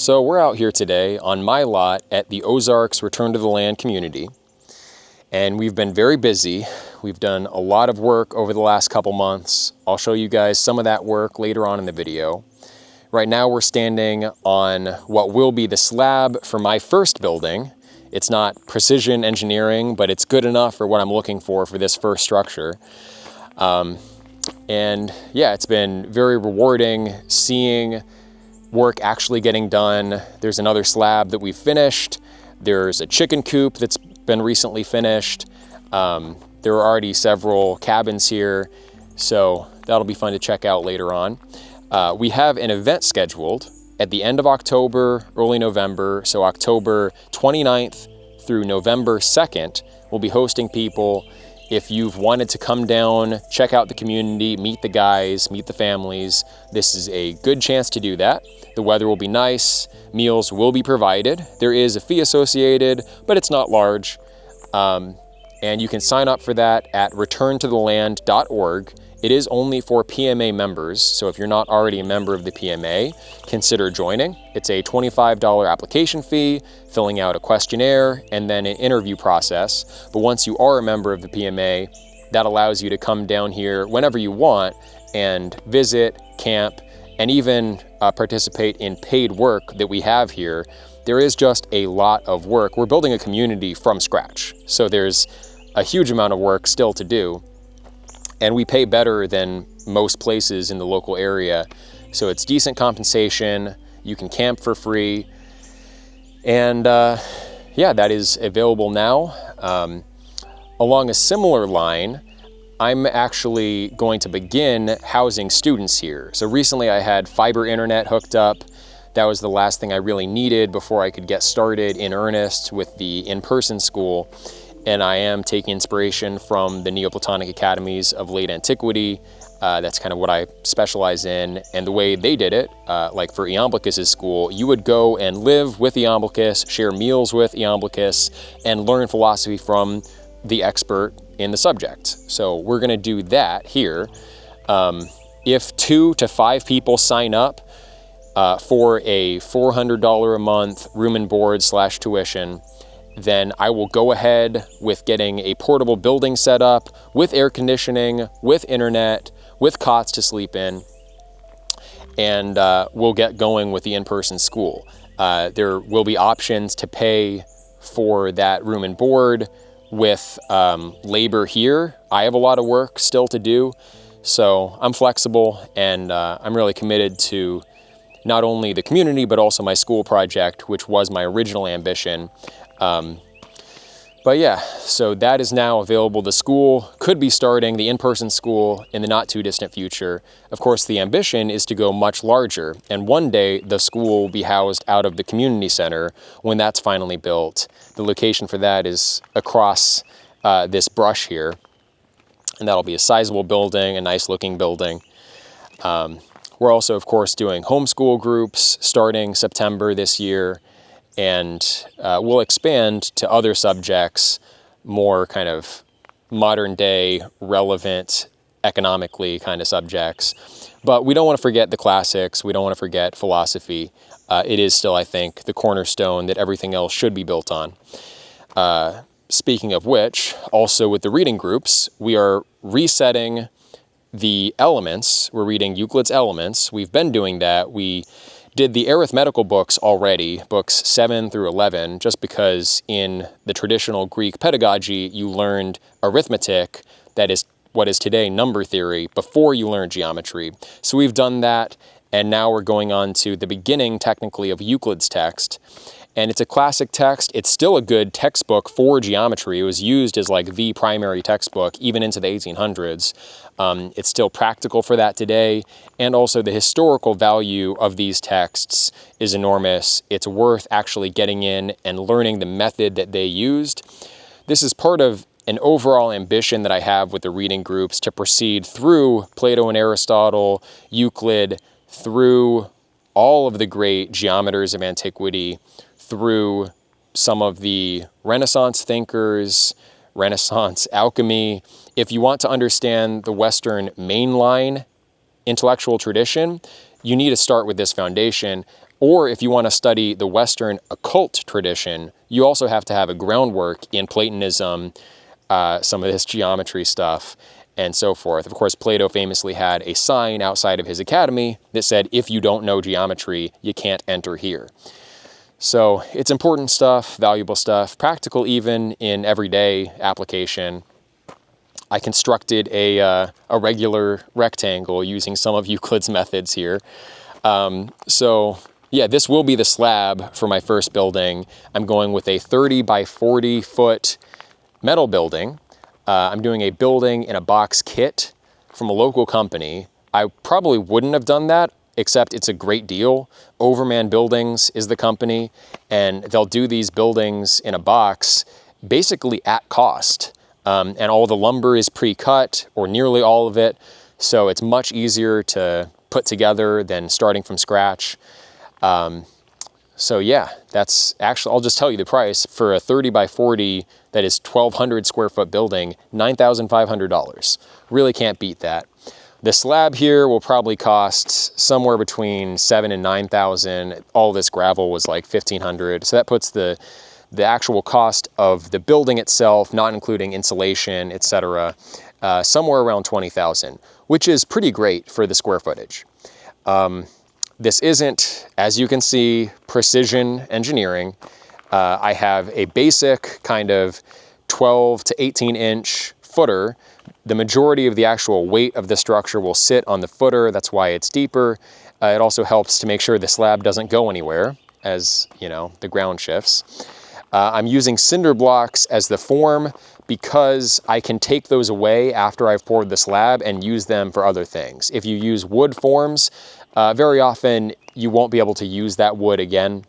So we're out here today on my lot at the Ozark's Return to the Land community, and we've been very busy. We've done a lot of work over the last couple months. I'll show you guys some of that work later on in the video. Right now we're standing on what will be the slab for my first building. It's not precision engineering, but it's good enough for what I'm looking for this first structure. And yeah, it's been very rewarding seeing work actually getting done. There's another slab that we've finished. There's a chicken coop that's been recently finished. There are already several cabins here, so that'll be fun to check out later on. We have an event scheduled at the end of October, early November, so October 29th through November 2nd. We'll be hosting people. If you've wanted to come down, check out the community, meet the guys, meet the families, this is a good chance to do that. The weather will be nice, meals will be provided. There is a fee associated, but it's not large. And you can sign up for that at returntotheland.org. It is only for PMA members, so if you're not already a member of the PMA, consider joining. It's a $25 application fee, filling out a questionnaire, and then an interview process. But once you are a member of the PMA, that allows you to come down here whenever you want and visit, camp, and even participate in paid work that we have here. There is just a lot of work. We're building a community from scratch, so there's a huge amount of work still to do. And we pay better than most places in the local area. So it's decent compensation, you can camp for free. And yeah, that is available now. Along a similar line, I'm actually going to begin housing students here. So recently I had fiber internet hooked up. That was the last thing I really needed before I could get started in earnest with the in-person school. And I am taking inspiration from the Neoplatonic academies of late antiquity. That's kind of what I specialize in. And the way they did it, like for Iamblichus's school, you would go and live with Iamblichus, share meals with Iamblichus, and learn philosophy from the expert in the subject. So we're gonna do that here. If 2 to 5 people sign up for a $400 a month room and board / tuition, then I will go ahead with getting a portable building set up with air conditioning, with internet, with cots to sleep in, and we'll get going with the in-person school. There will be options to pay for that room and board with labor here. I have a lot of work still to do, so I'm flexible, and I'm really committed to not only the community, but also my school project, which was my original ambition. But yeah, so that is now available. The school could be starting, the in-person school, in the not too distant future. Of course, the ambition is to go much larger, and one day the school will be housed out of the community center when that's finally built. The location for that is across this brush here, and that'll be a sizable building, a nice looking building. We're also, of course, doing homeschool groups starting September this year. And we'll expand to other subjects, more kind of modern day, relevant, economically kind of subjects. But we don't want to forget the classics. We don't want to forget philosophy. It is still, I think, the cornerstone that everything else should be built on. Speaking of which, also with the reading groups, we are resetting the elements. We're reading Euclid's Elements. We've been doing that. We did the arithmetical books already, books 7 through 11, just because in the traditional Greek pedagogy, you learned arithmetic, that is what is today number theory, before you learned geometry. So we've done that, and now we're going on to the beginning, technically, of Euclid's text. And it's a classic text. It's still a good textbook for geometry. It was used as like the primary textbook, even into the 1800s. It's still practical for that today. And also the historical value of these texts is enormous. It's worth actually getting in and learning the method that they used. This is part of an overall ambition that I have with the reading groups to proceed through Plato and Aristotle, Euclid, through all of the great geometers of antiquity, through some of the Renaissance thinkers, Renaissance alchemy. If you want to understand the Western mainline intellectual tradition, you need to start with this foundation. Or if you want to study the Western occult tradition, you also have to have a groundwork in Platonism, some of this geometry stuff, and so forth. Of course, Plato famously had a sign outside of his academy that said, if you don't know geometry, you can't enter here. So it's important stuff, valuable stuff, practical even in everyday application. I constructed a regular rectangle using some of Euclid's methods here. So yeah, this will be the slab for my first building. I'm going with a 30 by 40 foot metal building. I'm doing a building in a box kit from a local company. I probably wouldn't have done that, except it's a great deal. Overman Buildings is the company, and they'll do these buildings in a box basically at cost. And all the lumber is pre-cut, or nearly all of it, so it's much easier to put together than starting from scratch. So yeah, that's actually, I'll just tell you the price for a 30 by 40, that is 1,200 square foot building, $9,500. Really can't beat that. The slab here will probably cost somewhere between $7,000 and $9,000. All this gravel was like $1,500. So that puts the actual cost of the building itself, not including insulation, etc., somewhere around $20,000, which is pretty great for the square footage. This isn't, as you can see, precision engineering. I have a basic kind of 12 to 18 inch footer. The majority of the actual weight of the structure will sit on the footer. That's why it's deeper. It also helps to make sure the slab doesn't go anywhere as, you know, the ground shifts. I'm using cinder blocks as the form because I can take those away after I've poured the slab and use them for other things. If you use wood forms, very often you won't be able to use that wood again.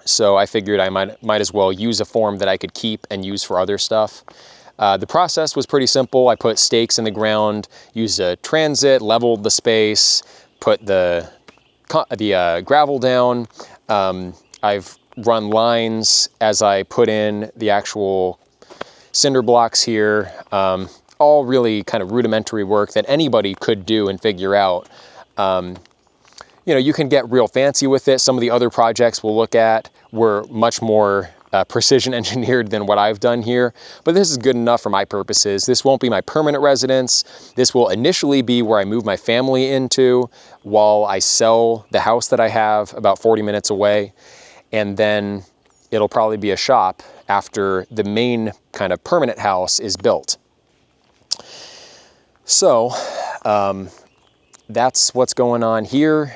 So I figured I might as well use a form that I could keep and use for other stuff. The process was pretty simple. I put stakes in the ground, used a transit, leveled the space, put the gravel down. I've run lines as I put in the actual cinder blocks here. All really kind of rudimentary work that anybody could do and figure out. You know, you can get real fancy with it. Some of the other projects we'll look at were much more precision engineered than what I've done here, but this is good enough for my purposes. This won't be my permanent residence. This will initially be where I move my family into while I sell the house that I have about 40 minutes away. And then it'll probably be a shop after the main kind of permanent house is built. So that's what's going on here.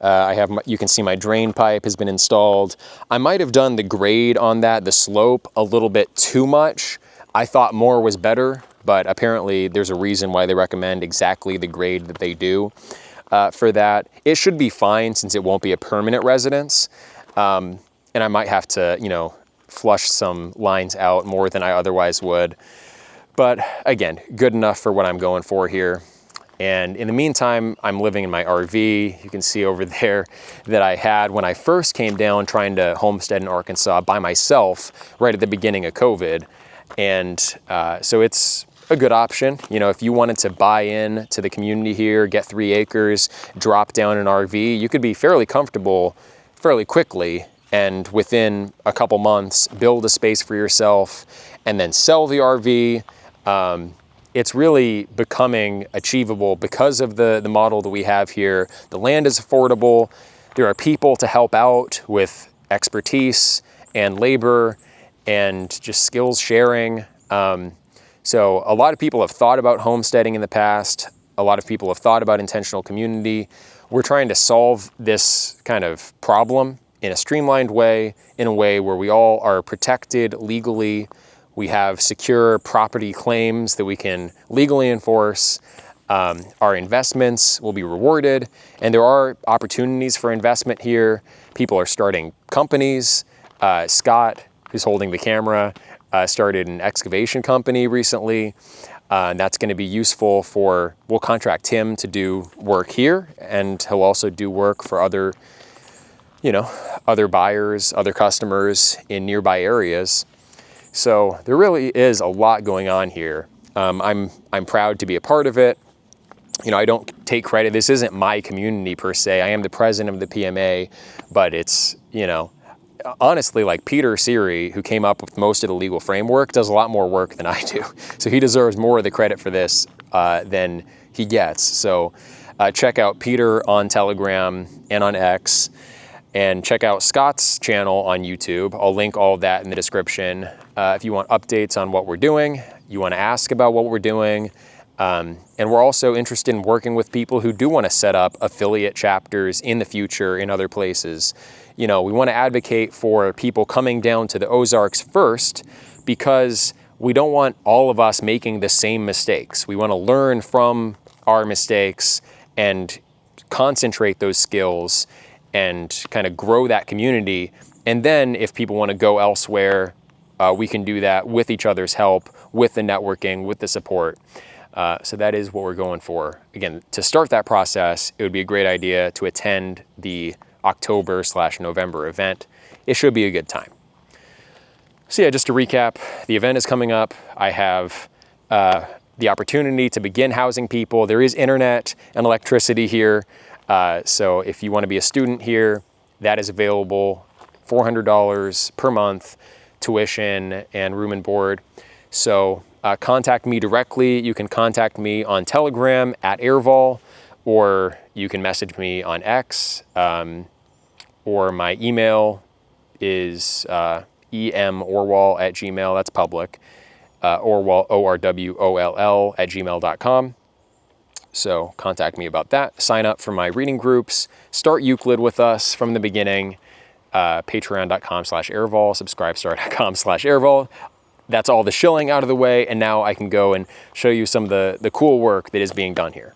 You can see my drain pipe has been installed. I might have done the grade on that, the slope, a little bit too much. I thought more was better, but apparently there's a reason why they recommend exactly the grade that they do for that. It should be fine since it won't be a permanent residence. And I might have to, you know, flush some lines out more than I otherwise would. But again, good enough for what I'm going for here. And in the meantime, I'm living in my RV. You can see over there that I had when I first came down trying to homestead in Arkansas by myself right at the beginning of COVID. And so it's a good option. You know, if you wanted to buy in to the community here, get 3 acres, drop down an RV, you could be fairly comfortable fairly quickly, and within a couple months, build a space for yourself and then sell the RV. It's really becoming achievable because of the model that we have here. The land is affordable. There are people to help out with expertise and labor and just skills sharing. So a lot of people have thought about homesteading in the past. A lot of people have thought about intentional community. We're trying to solve this kind of problem in a streamlined way, in a way where we all are protected legally. We have secure property claims that we can legally enforce. Our investments will be rewarded, and there are opportunities for investment here. People are starting companies. Scott, who's holding the camera, started an excavation company recently. And that's going to be useful for, we'll contract him to do work here, and he'll also do work for other, you know, other buyers, other customers in nearby areas. So there really is a lot going on here. I'm proud to be a part of it. You know, I don't take credit. This isn't my community per se. I am the president of the PMA, but it's, you know, honestly, like Peter Siri, who came up with most of the legal framework, does a lot more work than I do. So he deserves more of the credit for this than he gets. So check out Peter on Telegram and on X, and check out Scott's channel on YouTube. I'll link all of that in the description. If you want updates on what we're doing, you want to ask about what we're doing, and we're also interested in working with people who do want to set up affiliate chapters in the future in other places. You know, we want to advocate for people coming down to the Ozarks first, because we don't want all of us making the same mistakes. We want to learn from our mistakes and concentrate those skills and kind of grow that community. And then if people want to go elsewhere, we can do that with each other's help, with the networking, with the support. So that is what we're going for. Again, to start that process, it would be a great idea to attend the October/November event. It should be a good time. So yeah, just to recap, the event is coming up. I have the opportunity to begin housing people. There is internet and electricity here. So if you want to be a student here, that is available. $400 per month, tuition and room and board. So contact me directly. You can contact me on Telegram @Airvol, or you can message me on X, or my email is emorwall@gmail. That's public. Orwall, ORWOLL @gmail.com. So contact me about that. Sign up for my reading groups. Start Euclid with us from the beginning. Patreon.com/Airvol, subscribestar.com/Airvol. That's all the shilling out of the way, and now I can go and show you some of the cool work that is being done here.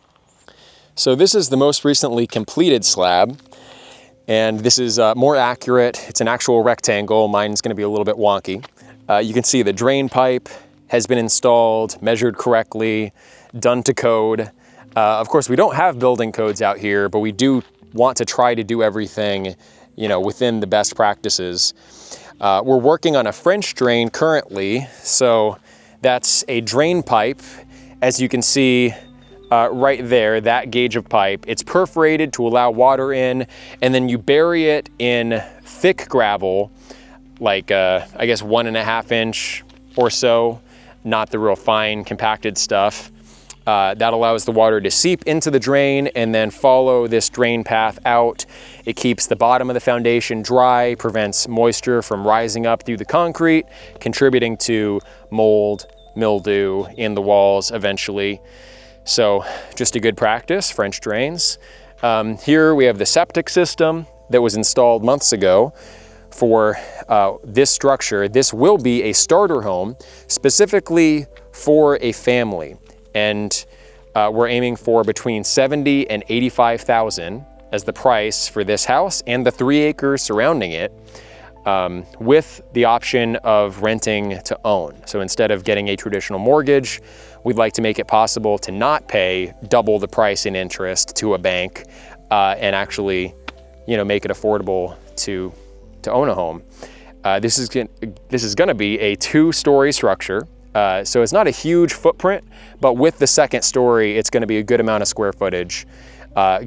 So this is the most recently completed slab, and this is more accurate. It's an actual rectangle. Mine's going to be a little bit wonky. You can see the drain pipe has been installed, measured correctly, done to code. Of course, we don't have building codes out here, but we do want to try to do everything, you know, within the best practices. We're working on a French drain currently. So that's a drain pipe. As you can see right there, that gauge of pipe, it's perforated to allow water in, and then you bury it in thick gravel, like I guess 1.5 inch or so, not the real fine compacted stuff. That allows the water to seep into the drain and then follow this drain path out. It keeps the bottom of the foundation dry, prevents moisture from rising up through the concrete, contributing to mold, mildew in the walls eventually. So just a good practice, French drains. Here we have the septic system that was installed months ago for this structure. This will be a starter home specifically for a family. And we're aiming for between $70,000 and $85,000 as the price for this house and the 3 acres surrounding it, with the option of renting to own. So instead of getting a traditional mortgage, we'd like to make it possible to not pay double the price in interest to a bank, and actually, you know, make it affordable to own a home. This is going to be a 2-story structure. So it's not a huge footprint, but with the second story, it's going to be a good amount of square footage.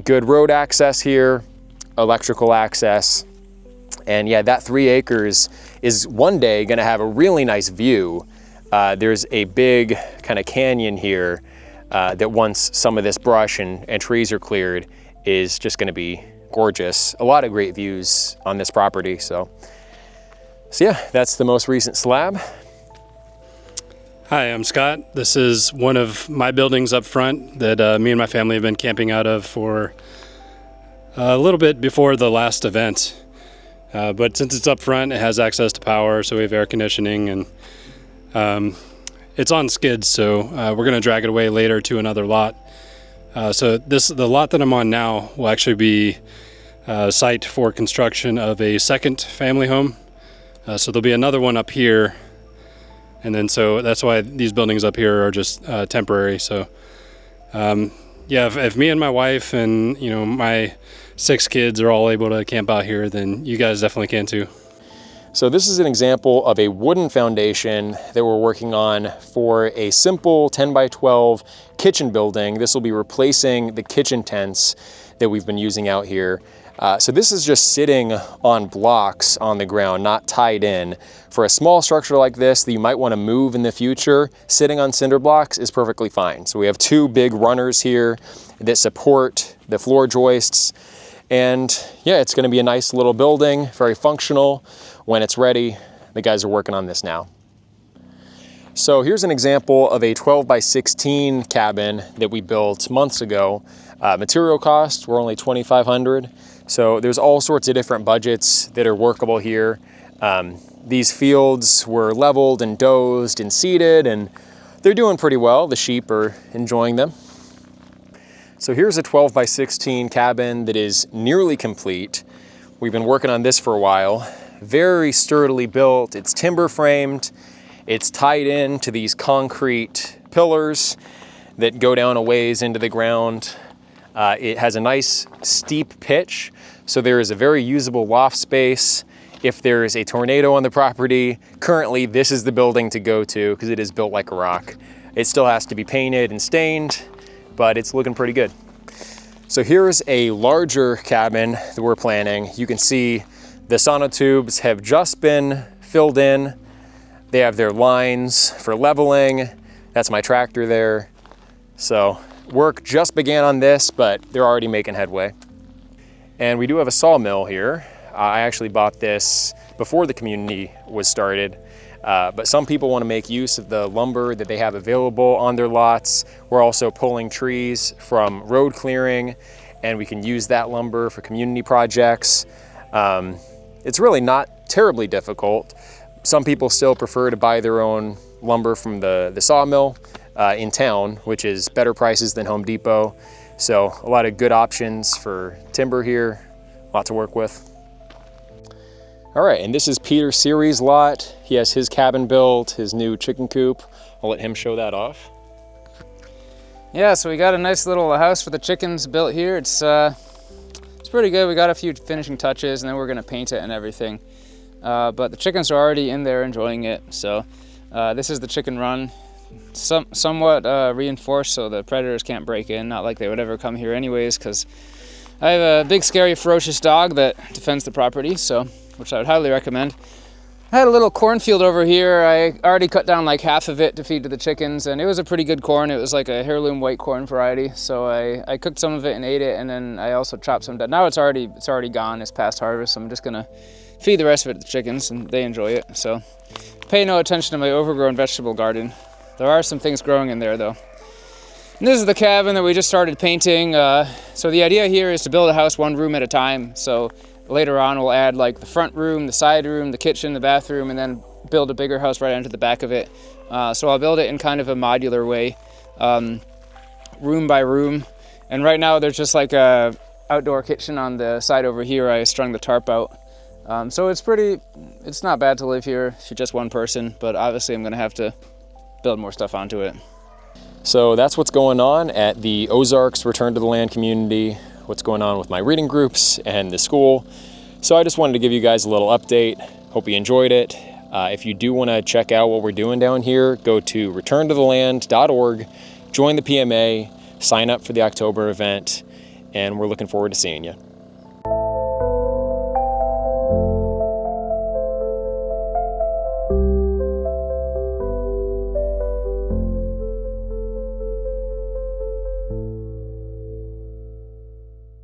Good road access here, electrical access. And yeah, that 3 acres is one day going to have a really nice view. There's a big kind of canyon here that once some of this brush and trees are cleared is just going to be gorgeous. A lot of great views on this property. So yeah, that's the most recent slab. Hi, I'm Scott. This is one of my buildings up front that me and my family have been camping out of for a little bit before the last event. But since it's up front, it has access to power, so we have air conditioning, and it's on skids, so we're going to drag it away later to another lot. So the lot that I'm on now will actually be a site for construction of a second family home. So there'll be another one up here. And then so that's why these buildings up here are just temporary. So yeah, if me and my wife and, you know, my 6 kids are all able to camp out here, then you guys definitely can too. So this is an example of a wooden foundation that we're working on for a simple 10 by 12 kitchen building. This will be replacing the kitchen tents that we've been using out here. So this is just sitting on blocks on the ground, not tied in. For a small structure like this that you might want to move in the future, sitting on cinder blocks is perfectly fine. So we have two big runners here that support the floor joists. And yeah, it's going to be a nice little building, very functional. When it's ready, the guys are working on this now. So here's an example of a 12 by 16 cabin that we built months ago. Material costs were only $2,500. So there's all sorts of different budgets that are workable here. These fields were leveled and dozed and seeded, and they're doing pretty well. The sheep are enjoying them. So here's a 12 by 16 cabin that is nearly complete. We've been working on this for a while. Very sturdily built. It's timber framed. It's tied in to these concrete pillars that go down a ways into the ground. It has a nice steep pitch, so there is a very usable loft space. If there is a tornado on the property, currently this is the building to go to because it is built like a rock. It still has to be painted and stained, but it's looking pretty good. So here's a larger cabin that we're planning. You can see the sonotubes have just been filled in. They have their lines for leveling. That's my tractor there. So work just began on this, but they're already making headway. And we do have a sawmill here. I actually bought this before the community was started. But some people want to make use of the lumber that they have available on their lots. We're also pulling trees from road clearing, and we can use that lumber for community projects. It's really not terribly difficult. Some people still prefer to buy their own lumber from the sawmill in town, which is better prices than Home Depot. So a lot of good options for timber here, a lot to work with. All right, and this is Peter Series' lot. He has his cabin built, his new chicken coop. I'll let him show that off. Yeah, so we got a nice little house for the chickens built here. It's pretty good. We got a few finishing touches, and then we're gonna paint it and everything. But the chickens are already in there enjoying it. So this is the chicken run, somewhat reinforced so the predators can't break in. Not like they would ever come here anyways, because I have a big, scary, ferocious dog that defends the property. So, which I would highly recommend. I had a little cornfield over here. I already cut down like half of it to feed to the chickens, and it was a pretty good corn. It was like a heirloom white corn variety. So I cooked some of it and ate it, and then I also chopped some down. Now it's already gone. It's past harvest. So I'm just gonna feed the rest of it to the chickens, and they enjoy it. So pay no attention to my overgrown vegetable garden. There are some things growing in there though. And this is the cabin that we just started painting. So the idea here is to build a house one room at a time. So later on, we'll add like the front room, the side room, the kitchen, the bathroom, and then build a bigger house right onto the back of it. So I'll build it in kind of a modular way, room by room. And right now there's just like a outdoor kitchen on the side over here. I strung the tarp out. So it's not bad to live here if you're just one person, but obviously I'm gonna have to build more stuff onto it. So that's what's going on at the Ozarks Return to the Land community, what's going on with my reading groups and the school. So I just wanted to give you guys a little update. Hope you enjoyed it. If you do want to check out what we're doing down here, go to returntotheland.org, join the PMA, sign up for the October event, and we're looking forward to seeing you.